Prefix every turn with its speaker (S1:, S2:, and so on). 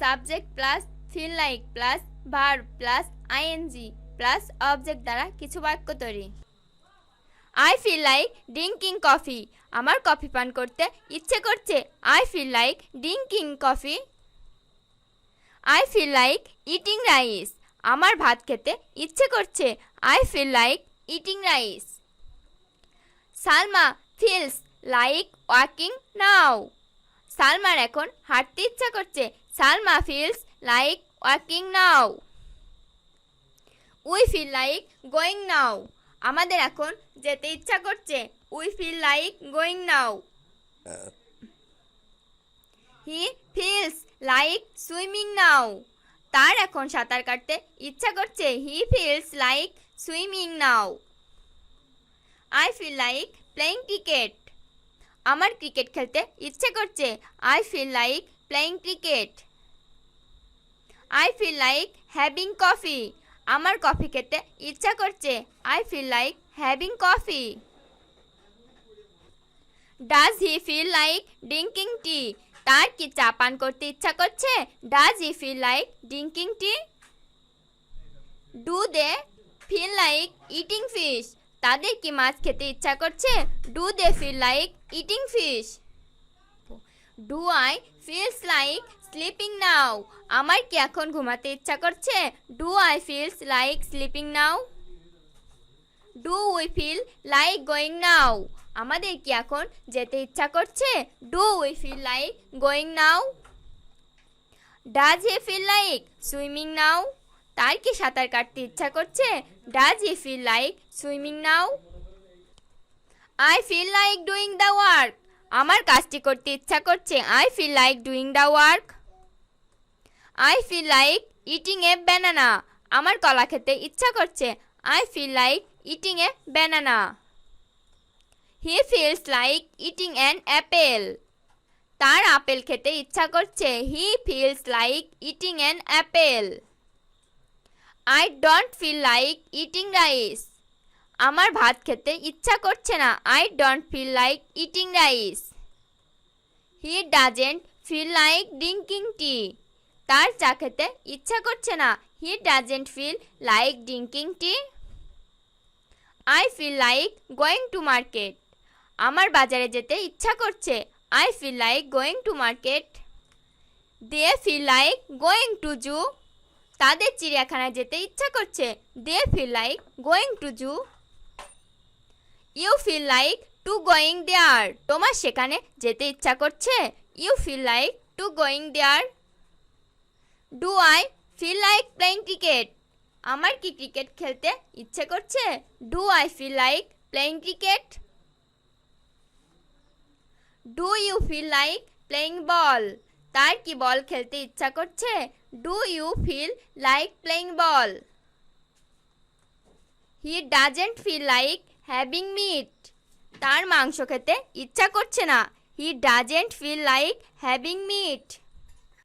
S1: Subject plus feel like plus verb plus ING plus object দ্বারা কিছু বাক্য তৈরি। I feel like drinking coffee. আমার কফি পান করতে ইচ্ছে করছে। I feel like drinking coffee. I feel like eating rice. আমার ভাত খেতে ইচ্ছে করছে। I feel like eating rice. Salma feels like walking now. সালমার এখন হাঁটতে ইচ্ছা করছে। Salma feels like walking now. We feel like going now. আমাদের এখন যেতে ইচ্ছা করছে। We feel like going now. He feels like swimming now. তার এখন সাঁতার কাটতে ইচ্ছা করছে। He feels like swimming now. I feel like playing cricket. আমার ক্রিকেট খেলতে ইচ্ছে করছে। I feel like playing cricket. I feel like having coffee. আমার কফি খেতে ইচ্ছা করছে। I feel like having coffee. Does he feel like drinking tea. তার কি চা পান করতে ইচ্ছা করছে। Does he feel like drinking T. Do they feel like eating fish. তাদের কি মাছ খেতে ইচ্ছা করছে। Do they feel like eating fish. Do I feels like sleeping now. আমার কি এখন ঘুমাতে ইচ্ছা করছে। Do I feels like sleeping now. Do we feel like going now. আমাদের কি এখন যেতে ইচ্ছা করছে। Do we feel like going now. Does he feel like swimming now. তার কি সাঁতার কাটতে ইচ্ছা করছে। Does he feel like swimming now. I feel like doing the work. আমার কাজটি করতে ইচ্ছা করছে। I feel like doing the work. I feel like eating a banana. আমার কলা খেতে ইচ্ছা করছে। I feel like eating a banana. He feels like eating an apple. তার আপেল খেতে ইচ্ছা করছে। He feels like eating an apple. I don't feel like eating rice. আমার ভাত খেতে ইচ্ছা করছে না। I don't feel like eating rice. He doesn't feel like drinking tea. তার চা খেতে ইচ্ছা করছে না। He doesn't feel like drinking tea. I feel like going to market. আমার বাজারে যেতে ইচ্ছা করছে। I feel like going to market. They feel like going to zoo. তাদের চিড়িয়াখানায় যেতে ইচ্ছা করছে। They feel like going to zoo. You feel like to going there. তোমার সেখানে যেতে ইচ্ছা করছে। You feel like to going there. Do I feel like playing cricket. আমার কি ক্রিকেট খেলতে ইচ্ছে করছে। Do I feel like playing cricket. Do you feel like playing ball. তার কি বল খেলতে ইচ্ছা করছে। Do you feel like playing ball. He doesn't feel like having meat. তার মাংস খেতে ইচ্ছা করছে না। He doesn't feel like having meet.